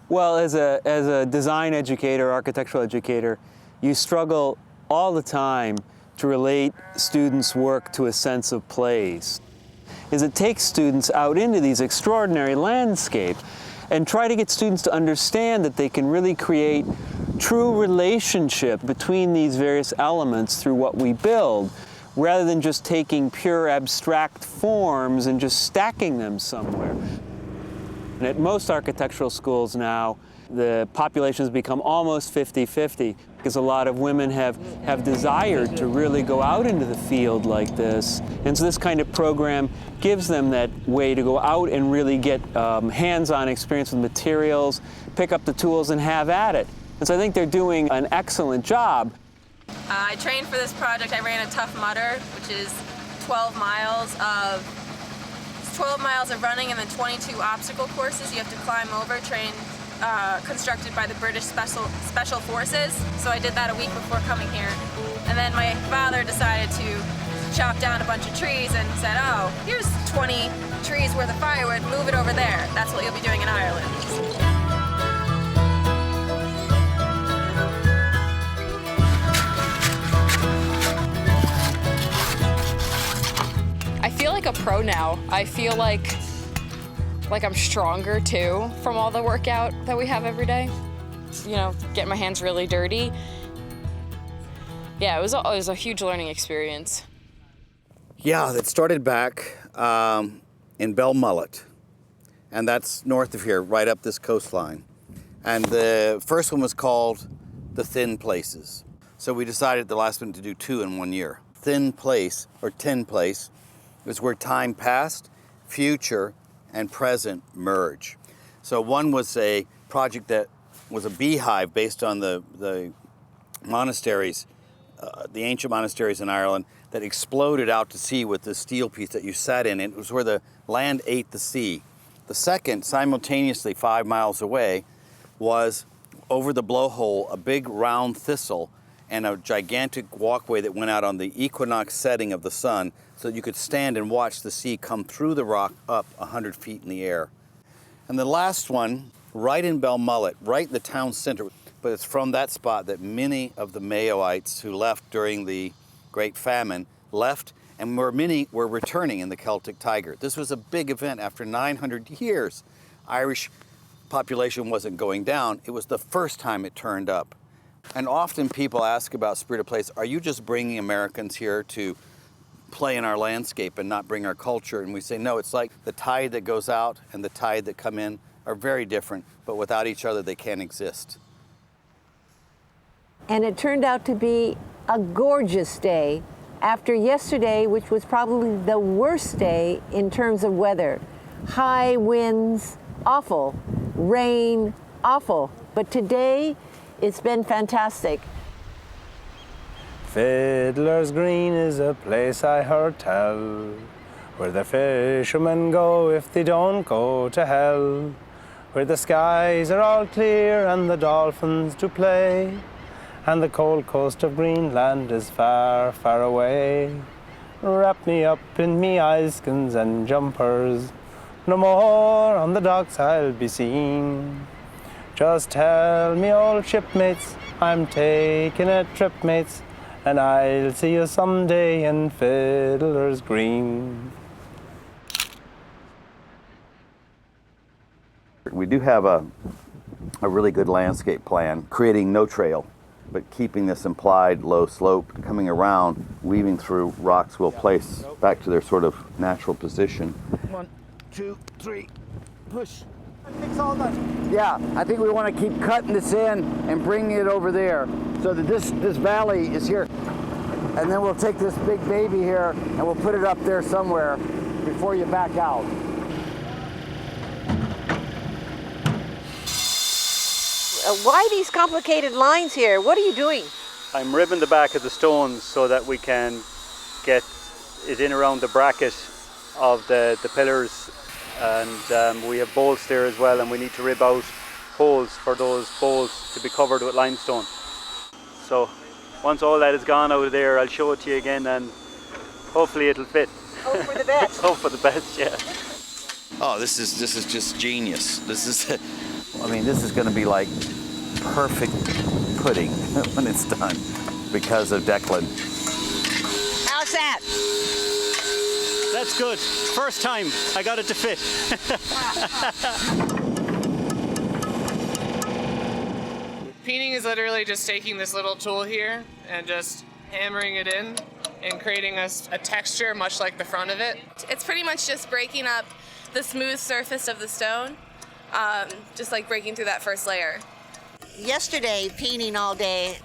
Speaker 24: Well, as a design educator, architectural educator, you struggle all the time to relate students' work to a sense of place. It takes students out into these extraordinary landscapes and try to get students to understand that they can really create true relationship between these various elements through what we build, rather than just taking pure abstract forms and just stacking them somewhere. And at most architectural schools now, the population has become almost 50-50. Because a lot of women have desired to really go out into the field like this. And so this kind of program gives them that way to go out and really get hands-on experience with materials, pick up the tools and have at it. And so I think they're doing an excellent job.
Speaker 19: I trained for this project. I ran a Tough Mudder, which is 12 miles of running and then 22 obstacle courses you have to climb over, constructed by the British Special Forces. So I did that a week before coming here. And then my father decided to chop down a bunch of trees and said, oh, here's 20 trees worth of firewood, move it over there. That's what you'll be doing in Ireland. I feel like a pro now. I feel like I'm stronger too from all the workout that we have every day. You know, getting my hands really dirty. Yeah, it was a huge learning experience.
Speaker 3: Yeah, it started back in Belmullet, and that's north of here, right up this coastline. And the first one was called the Thin Places. So we decided the last one to do 2 in 1 year. Thin Place, or Tin Place, is where time past, future, and present merge. So one was a project that was a beehive based on the monasteries, the ancient monasteries in Ireland, that exploded out to sea with the steel piece that you sat in. It was where the land ate the sea. The second, simultaneously 5 miles away, was over the blowhole, a big round thistle and a gigantic walkway that went out on the equinox setting of the sun so that you could stand and watch the sea come through the rock up 100 feet in the air. And the last one, right in Belmullet, right in the town center, but it's from that spot that many of the Mayoites who left during the Great Famine left, and many were returning in the Celtic Tiger. This was a big event after 900 years. Irish population wasn't going down. It was the first time it turned up. And often people ask about Spirit of Place, are you just bringing Americans here to play in our landscape and not bring our culture? And we say, no, it's like the tide that goes out and the tide that come in are very different, but without each other, they can't exist.
Speaker 1: And it turned out to be a gorgeous day after yesterday, which was probably the worst day in terms of weather. High winds, awful. Rain, awful. But today, it's been fantastic.
Speaker 6: Fiddler's Green is a place I heard tell, where the fishermen go if they don't go to hell, where the skies are all clear and the dolphins do play, and the cold coast of Greenland is far, far away. Wrap me up in me iceskins and jumpers, no more on the docks I'll be seen. Just tell me, old shipmates, I'm taking a trip, mates, and I'll see you someday in Fiddler's Green.
Speaker 3: We do have a really good landscape plan, creating no trail, but keeping this implied low slope, coming around, weaving through rocks we'll place back to their sort of natural position.
Speaker 7: 1, 2, 3, push.
Speaker 16: Fix all that.
Speaker 7: Yeah, I think we want to keep cutting this in and bringing it over there so that this valley is here. And then we'll take this big baby here and we'll put it up there somewhere before you back out.
Speaker 1: Why these complicated lines here? What are you doing?
Speaker 24: I'm ribbing the back of the stones so that we can get it in around the bracket of the pillars, and we have bolts there as well, and we need to rib out holes for those bolts to be covered with limestone. So once all that is gone out of there, I'll show it to you again, and hopefully it'll fit.
Speaker 1: Hope for the best.
Speaker 24: Hope for the best, yeah.
Speaker 2: Oh, this is just genius. This is, I mean, this is going to be like perfect pudding when it's done because of Declan.
Speaker 1: How's that?
Speaker 24: That's good. First time I got it to fit.
Speaker 17: Peening is literally just taking this little tool here and just hammering it in and creating a texture much like the front of it.
Speaker 19: It's pretty much just breaking up the smooth surface of the stone, just like breaking through that first layer.
Speaker 21: Yesterday, peening all day,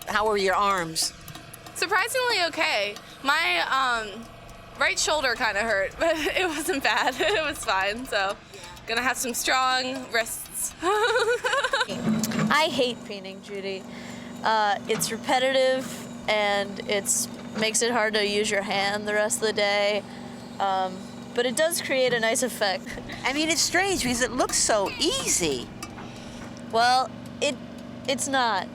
Speaker 10: How were your arms?
Speaker 14: Surprisingly okay. My right shoulder kind of hurt, but it wasn't bad. It was fine, so gonna have some strong wrists.
Speaker 12: I hate painting, Judy. It's repetitive and makes it hard to use your hand the rest of the day. But it does create a nice effect.
Speaker 10: I mean, it's strange because it looks so easy.
Speaker 12: Well, it's not.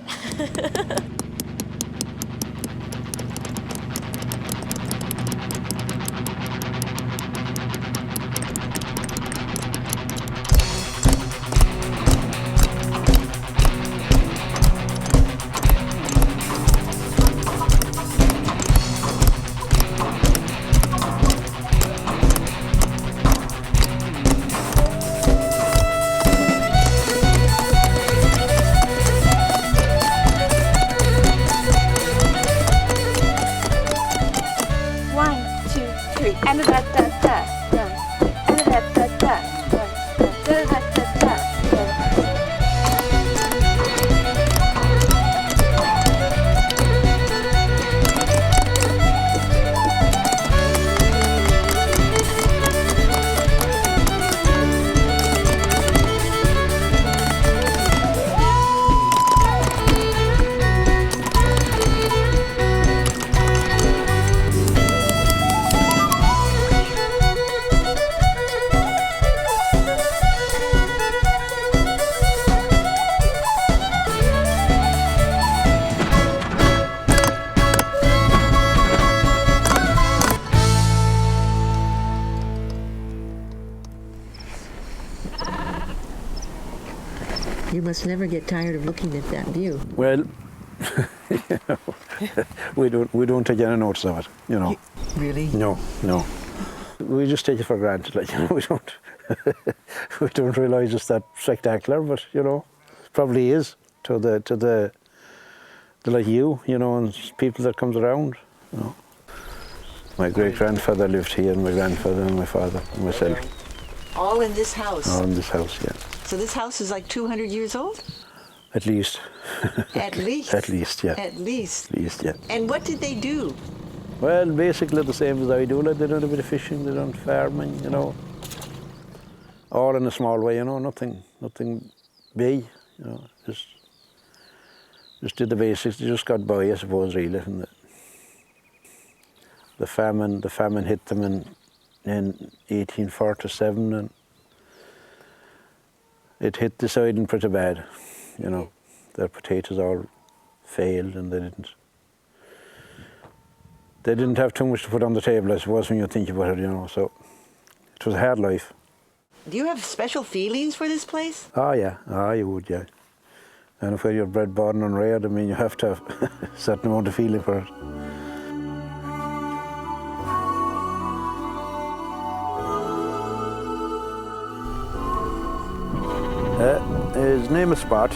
Speaker 10: You must never get tired of looking at that view.
Speaker 16: Well, you know, we don't take any notice of it, you know.
Speaker 10: Really?
Speaker 16: No. We just take it for granted, like, you know, we don't realise it's that spectacular, but you know, probably is to the like you know, and people that comes around, you know. My great grandfather lived here, and my grandfather and my father and myself.
Speaker 10: All in this house?
Speaker 16: All in this house, yeah.
Speaker 10: So this house is like 200 years old?
Speaker 16: At least.
Speaker 10: At least?
Speaker 16: At least, yeah.
Speaker 10: At least?
Speaker 16: At least, yeah.
Speaker 10: And what did they do?
Speaker 16: Well, basically the same as I do. Like, they done a bit of fishing, they done farming, you know. All in a small way, you know, nothing big, you know. Just did the basics. They just got by, I suppose, really. And the famine hit them in 1847, and it hit the siding pretty bad, you know. Their potatoes all failed, and they didn't have too much to put on the table, I suppose, when you think about it, you know. So it was a hard life.
Speaker 10: Do you have special feelings for this place?
Speaker 16: Oh yeah, you would, yeah. And if you're bred, born and reared, I mean, you have to have a certain amount of feeling for it. His name is Spot.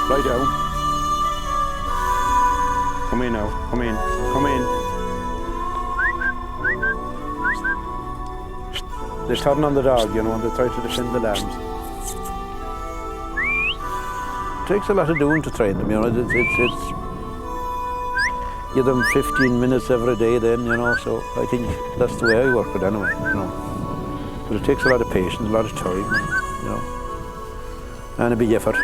Speaker 16: Lie down. Come in now, come in. They're turning on the dog, you know, and they try to defend the lambs. It takes a lot of doing to train them, you know. It's give them 15 minutes every day then, you know, so I think that's the way I work it anyway, you know. But it takes a lot of patience, a lot of time, you know, and a big effort.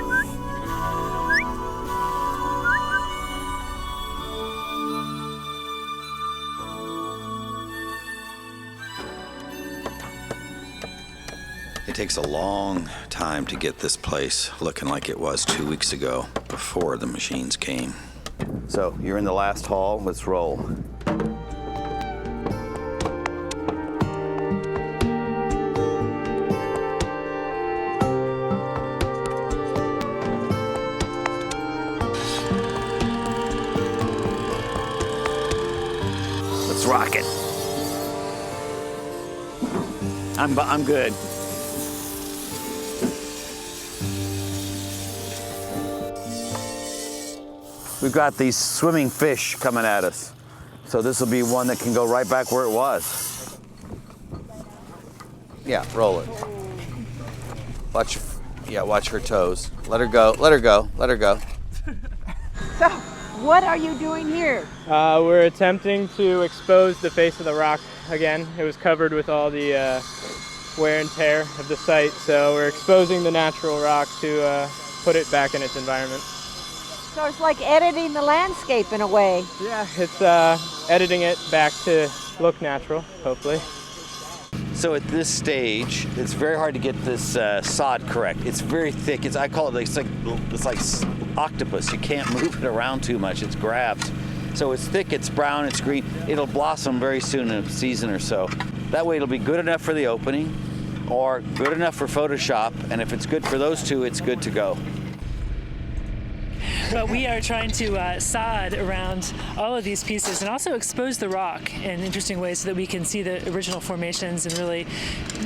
Speaker 2: It takes a long time to get this place looking like it was 2 weeks ago, before the machines came.
Speaker 3: So you're in the last hall, let's roll. Let's rock it. I'm good. We've got these swimming fish coming at us. So this will be one that can go right back where it was. Yeah, roll it. Watch her toes. Let her go, let her go, let her go.
Speaker 1: So, what are you doing here?
Speaker 17: We're attempting to expose the face of the rock again. It was covered with all the wear and tear of the site, so we're exposing the natural rock to put it back in its environment.
Speaker 1: So it's like editing the landscape in a way.
Speaker 17: Yeah, it's editing it back to look natural, hopefully.
Speaker 3: So at this stage, it's very hard to get this sod correct. It's very thick. I call it, it's like octopus. You can't move it around too much. It's grabbed. So it's thick, it's brown, it's green. It'll blossom very soon in a season or so. That way it'll be good enough for the opening or good enough for Photoshop. And if it's good for those two, it's good to go.
Speaker 8: But we are trying to sod around all of these pieces and also expose the rock in interesting ways so that we can see the original formations and really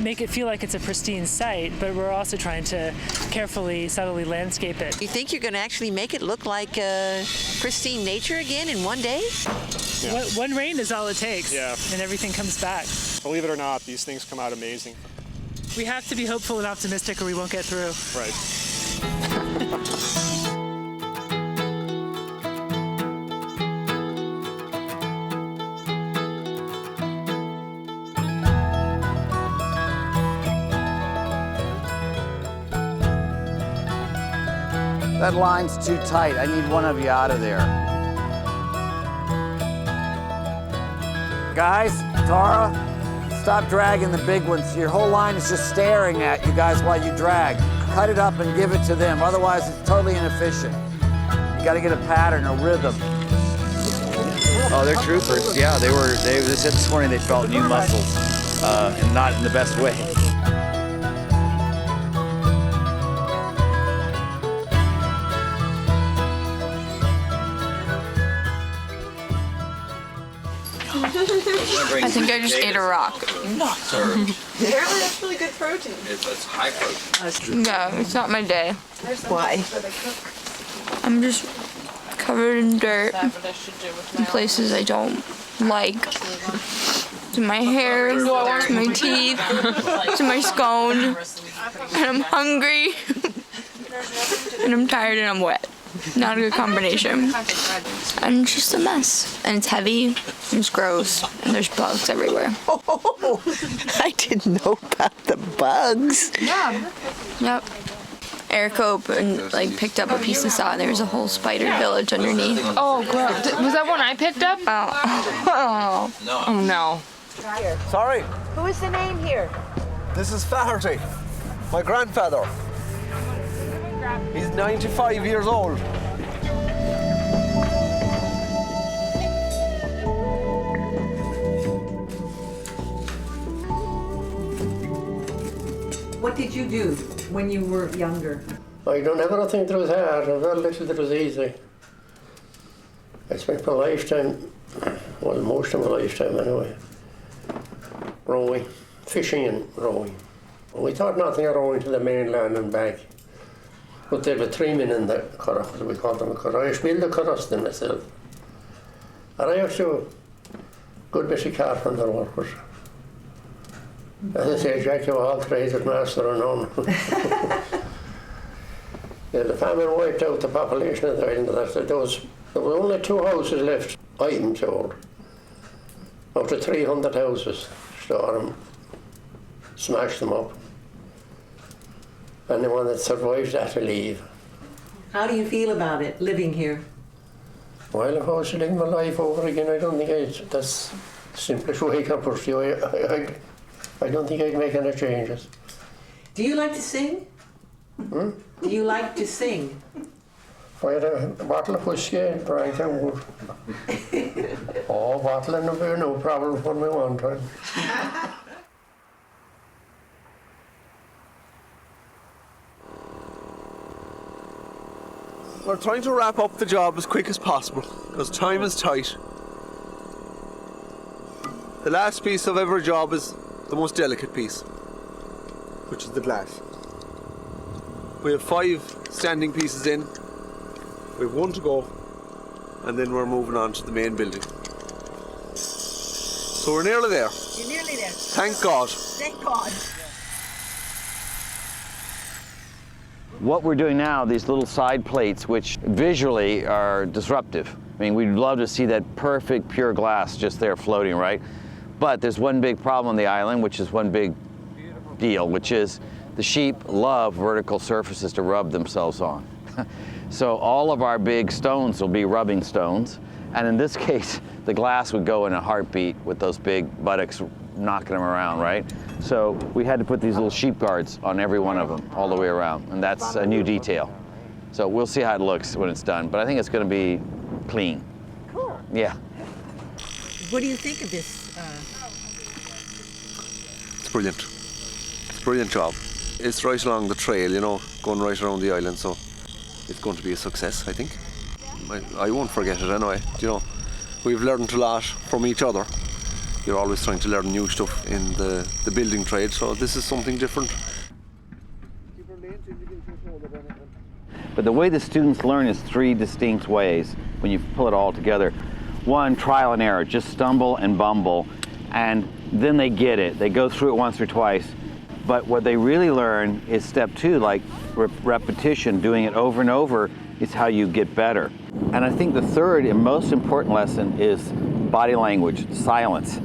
Speaker 8: make it feel like it's a pristine site, but we're also trying to carefully, subtly landscape it.
Speaker 11: You think you're going to actually make it look like pristine nature again in one day?
Speaker 8: Yeah. One rain is all it takes,
Speaker 20: yeah,
Speaker 8: and everything comes back.
Speaker 20: Believe it or not, these things come out amazing.
Speaker 8: We have to be hopeful and optimistic or we won't get through.
Speaker 20: Right.
Speaker 7: That line's too tight. I need one of you out of there. Guys, Tara, stop dragging the big ones. Your whole line is just staring at you guys while you drag. Cut it up and give it to them. Otherwise, it's totally inefficient. You got to get a pattern, a rhythm.
Speaker 3: Oh, they're troopers. Yeah, they said this morning they felt new muscles, and not in the best way.
Speaker 14: I think I just ate a rock.
Speaker 11: Apparently that's really good protein.
Speaker 2: It's high protein.
Speaker 14: No, it's not my day.
Speaker 11: Why?
Speaker 14: I'm just covered in dirt in places I don't like. To my hair, to my teeth, to my scone. And I'm hungry. And I'm tired and I'm wet. Not a good combination. And it's just a mess. And it's heavy, and it's gross, and there's bugs everywhere.
Speaker 11: Oh, I didn't know about the bugs.
Speaker 14: Yeah. Yep. Eric opened, picked up a piece of saw, and there was a whole spider village underneath.
Speaker 15: Oh, gross. Was that one I picked up?
Speaker 14: Oh.
Speaker 15: Oh, no.
Speaker 9: Sorry.
Speaker 1: Who is the name here?
Speaker 9: This is Flaherty, my grandfather. He's 95 years old.
Speaker 1: What did you do when you were younger?
Speaker 13: I don't ever think it was hard, and very little it was easy. I spent my lifetime, well, most of my lifetime anyway, rowing, fishing and rowing. We thought nothing of rowing to the mainland and back. But there were 3 men in the curragh, as we called them a curragh. I used to build the curraghs then myself. And I used to do a good bit of carpenter work. But as I say, Jack of all trades, master of none. Yeah, the famine wiped out the population of the island. There were only 2 houses left, I'm told. Out of 300 houses, store them, smashed them up. And the one that survived had to leave.
Speaker 1: How do you feel about it, living here?
Speaker 13: Well, if I was to live my life over again, I don't think that's the simplest way I can pursue. I don't think I'd make any changes.
Speaker 1: Do you like to sing?
Speaker 13: Hmm?
Speaker 1: Do you like to sing?
Speaker 13: If I had a bottle of whiskey, I'd drink I would. Oh, bottling would be no problem for me one time.
Speaker 9: We're trying to wrap up the job as quick as possible, because time is tight. The last piece of every job is the most delicate piece, which is the glass. We have 5 standing pieces in, we have 1 to go, and then we're moving on to the main building. So we're nearly there.
Speaker 11: You're nearly there.
Speaker 9: Thank God.
Speaker 11: Thank God.
Speaker 3: What we're doing now, these little side plates, which visually are disruptive. I mean, we'd love to see that perfect pure glass just there floating, right? But there's one big problem on the island, which is one big deal, which is the sheep love vertical surfaces to rub themselves on. So all of our big stones will be rubbing stones. And in this case, the glass would go in a heartbeat with those big buttocks knocking them around, right? So we had to put these little sheep guards on every one of them all the way around. And that's a new detail. So we'll see how it looks when it's done. But I think it's going to be clean.
Speaker 11: Cool.
Speaker 3: Yeah.
Speaker 11: What do you think of this?
Speaker 9: It's brilliant. It's a brilliant job. It's right along the trail, you know, going right around the island, so it's going to be a success, I think. I won't forget it anyway, you know. We've learned a lot from each other. You're always trying to learn new stuff in the building trade, so this is something different.
Speaker 3: But the way the students learn is three distinct ways when you pull it all together. One, trial and error, just stumble and bumble, and then they get it. They go through it once or twice. But what they really learn is step two, like repetition, doing it over and over is how you get better. And I think the third and most important lesson is body language, silence.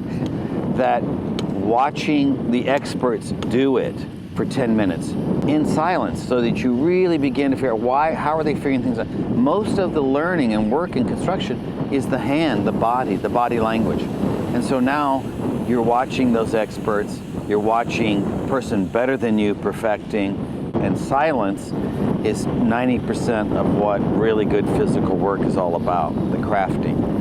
Speaker 3: That watching the experts do it for 10 minutes in silence so that you really begin to figure out how are they figuring things out. Most of the learning and work in construction is the hand, the body language. And so now you're watching those experts, you're watching a person better than you perfecting, and silence is 90% of what really good physical work is all about, the crafting.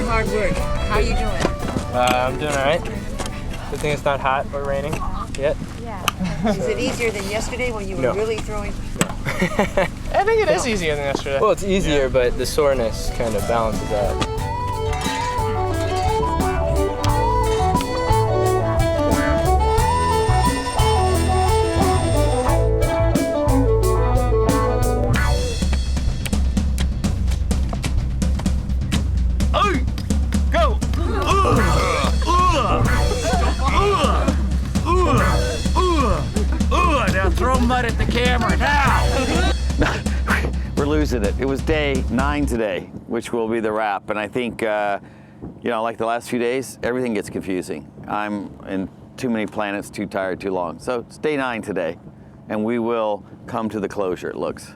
Speaker 11: Hard work. How you doing?
Speaker 5: I'm doing all right. Good thing it's not hot or raining yet.
Speaker 11: Yeah. Is it easier than yesterday when you were really throwing?
Speaker 5: I think it is easier than yesterday. Well, it's easier, but the soreness kind of balances out.
Speaker 3: Throw mud at the camera now! We're losing it. It was day 9 today, which will be the wrap. And I think, you know, like the last few days, everything gets confusing. I'm in too many planets, too tired, too long. So it's day 9 today, and we will come to the closure, it looks.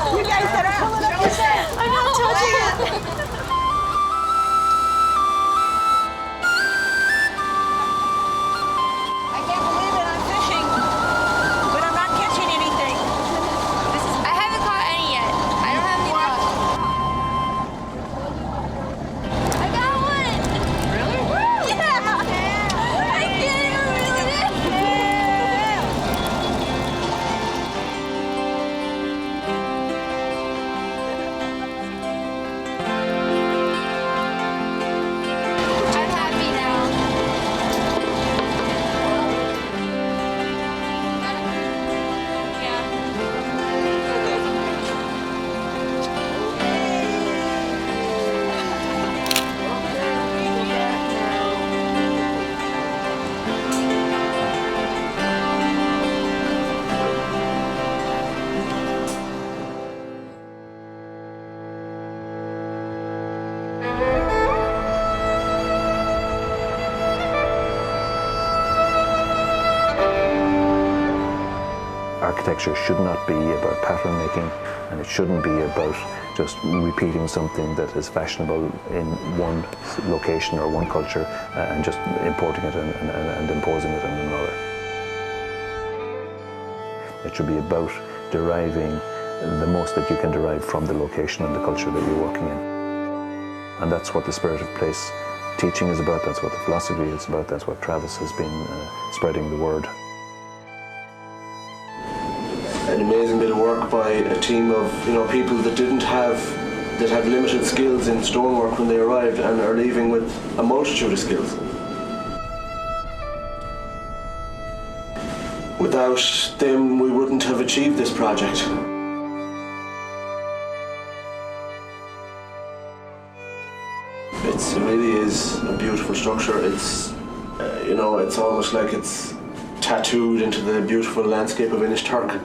Speaker 11: You guys better pull it up with that.
Speaker 12: I'm not touching it.
Speaker 11: I can't believe it. I'm fishing, but I'm not catching anything.
Speaker 14: I haven't caught any yet. I don't have any luck. I got one! Really? Yeah! I get it really
Speaker 16: Architecture should not be about pattern making, and it shouldn't be about just repeating something that is fashionable in one location or one culture and just importing it and imposing it on another. It should be about deriving the most that you can derive from the location and the culture that you're working in. And that's what the Spirit of Place teaching is about, that's what the philosophy is about, that's what Travis has been spreading the word.
Speaker 9: An amazing bit of work by a team of people that had limited skills in stonework when they arrived and are leaving with a multitude of skills. Without them, we wouldn't have achieved this project. It really is a beautiful structure. It's, it's almost like it's tattooed into the beautiful landscape of Inishturk.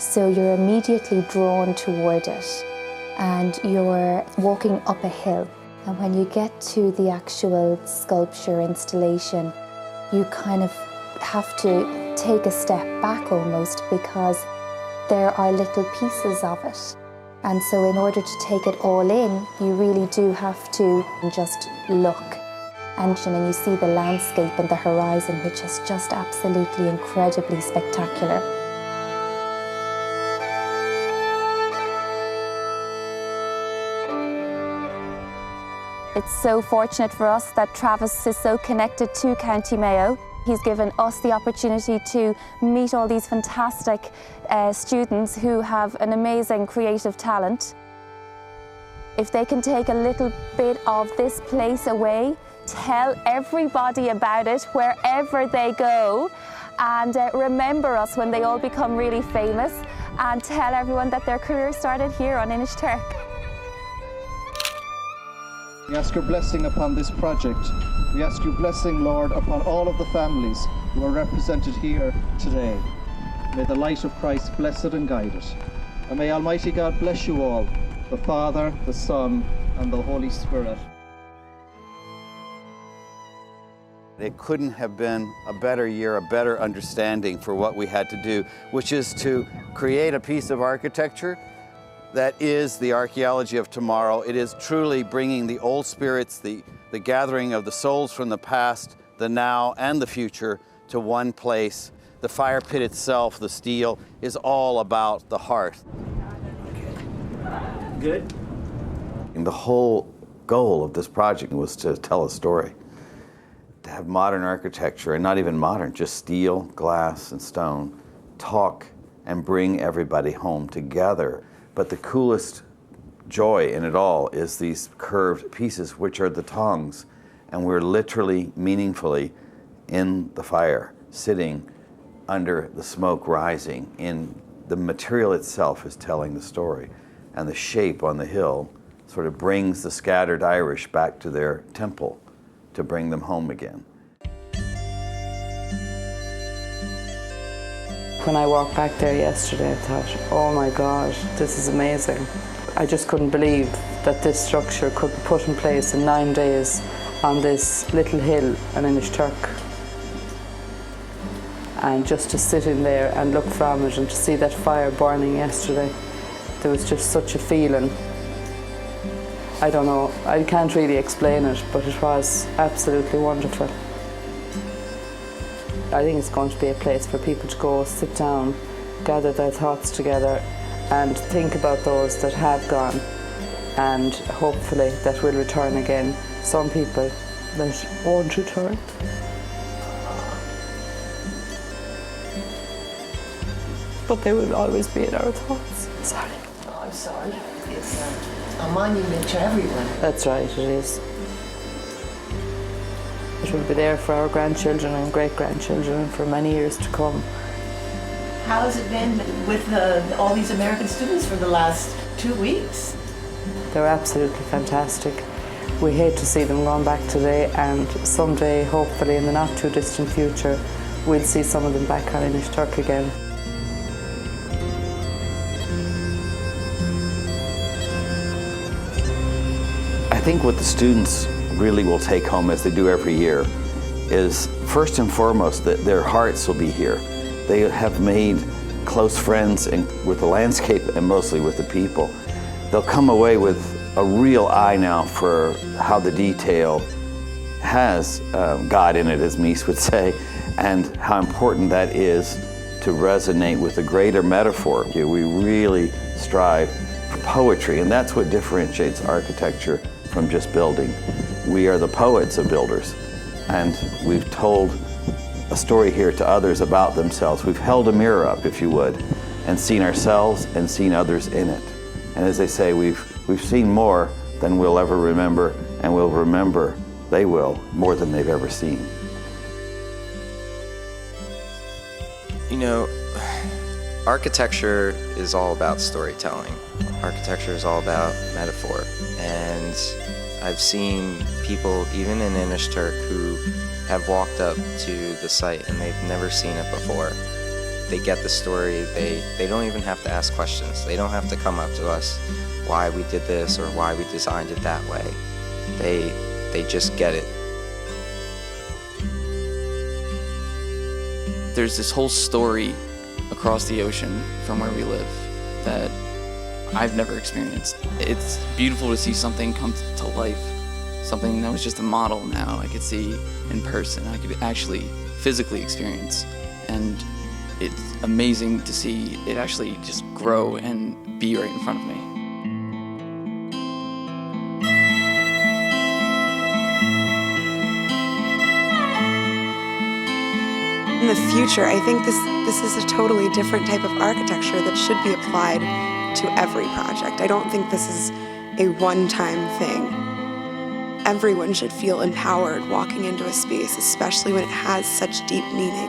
Speaker 4: So you're immediately drawn toward it, and you're walking up a hill. And when you get to the actual sculpture installation, you kind of have to take a step back almost, because there are little pieces of it. And so in order to take it all in, you really do have to just look. And you see the landscape and the horizon, which is just absolutely incredibly spectacular. It's so fortunate for us that Travis is so connected to County Mayo. He's given us the opportunity to meet all these fantastic students who have an amazing creative talent. If they can take a little bit of this place away, tell everybody about it wherever they go, and remember us when they all become really famous, and tell everyone that their career started here on Inishturk.
Speaker 18: We ask your blessing upon this project. We ask your blessing, Lord, upon all of the families who are represented here today. May the light of Christ bless it and guide it. And may Almighty God bless you all, the Father, the Son, and the Holy Spirit.
Speaker 3: It couldn't have been a better year, a better understanding for what we had to do, which is to create a piece of architecture that is the archaeology of tomorrow. It is truly bringing the old spirits, the gathering of the souls from the past, the now, and the future to one place. The fire pit itself, the steel, is all about the heart.
Speaker 18: Good.
Speaker 3: And the whole goal of this project was to tell a story, to have modern architecture, and not even modern, just steel, glass, and stone, talk and bring everybody home together. But the coolest joy in it all is these curved pieces, which are the tongs. And we're literally, meaningfully in the fire, sitting under the smoke rising. In the material itself is telling the story. And the shape on the hill sort of brings the scattered Irish back to their temple to bring them home again.
Speaker 22: When I walked back there yesterday, I thought, oh my God, this is amazing. I just couldn't believe that this structure could be put in place in 9 days on this little hill in Inishturk. And just to sit in there and look from it and to see that fire burning yesterday, there was just such a feeling. I don't know, I can't really explain it, but it was absolutely wonderful. I think it's going to be a place for people to go, sit down, gather their thoughts together and think about those that have gone, and hopefully that will return again. Some people that won't return. But they will always be in our thoughts. Sorry.
Speaker 10: Oh, I'm sorry. It's a monument to everyone.
Speaker 22: That's right, it is. It will be there for our grandchildren and great-grandchildren for many years to come.
Speaker 10: How has it been with all these American students for the last 2 weeks?
Speaker 22: They're absolutely fantastic. We hate to see them going back today, and someday, hopefully in the not too distant future, we'll see some of them back on Inishturk again.
Speaker 3: I think what the students really will take home, as they do every year,
Speaker 2: is first and foremost that their hearts will be here. They have made close friends with the landscape and mostly with the people. They'll come away with a real eye now for how the detail has God in it, as Mies would say, and how important that is to resonate with a greater metaphor. We really strive for poetry, and that's what differentiates architecture from just building. We are the poets of builders, and we've told a story here to others about themselves. We've held a mirror up, if you would, and seen ourselves and seen others in it. And as they say, we've seen more than we'll ever remember, and we'll remember, they will, more than they've ever seen.
Speaker 6: You know, architecture is all about storytelling. Architecture is all about metaphor. And I've seen people, even in Inishturk, who have walked up to the site and they've never seen it before. They get the story, they don't even have to ask questions. They don't have to come up to us why we did this or why we designed it that way. They just get it.
Speaker 19: There's this whole story across the ocean from where we live that I've never experienced. It's beautiful to see something come to life. Something that was just a model now I could see in person. I could actually physically experience. And it's amazing to see it actually just grow and be right in front of me.
Speaker 23: In the future, I think this is a totally different type of architecture that should be applied to every project. I don't think this is a one-time thing. Everyone should feel empowered walking into a space, especially when it has such deep meaning.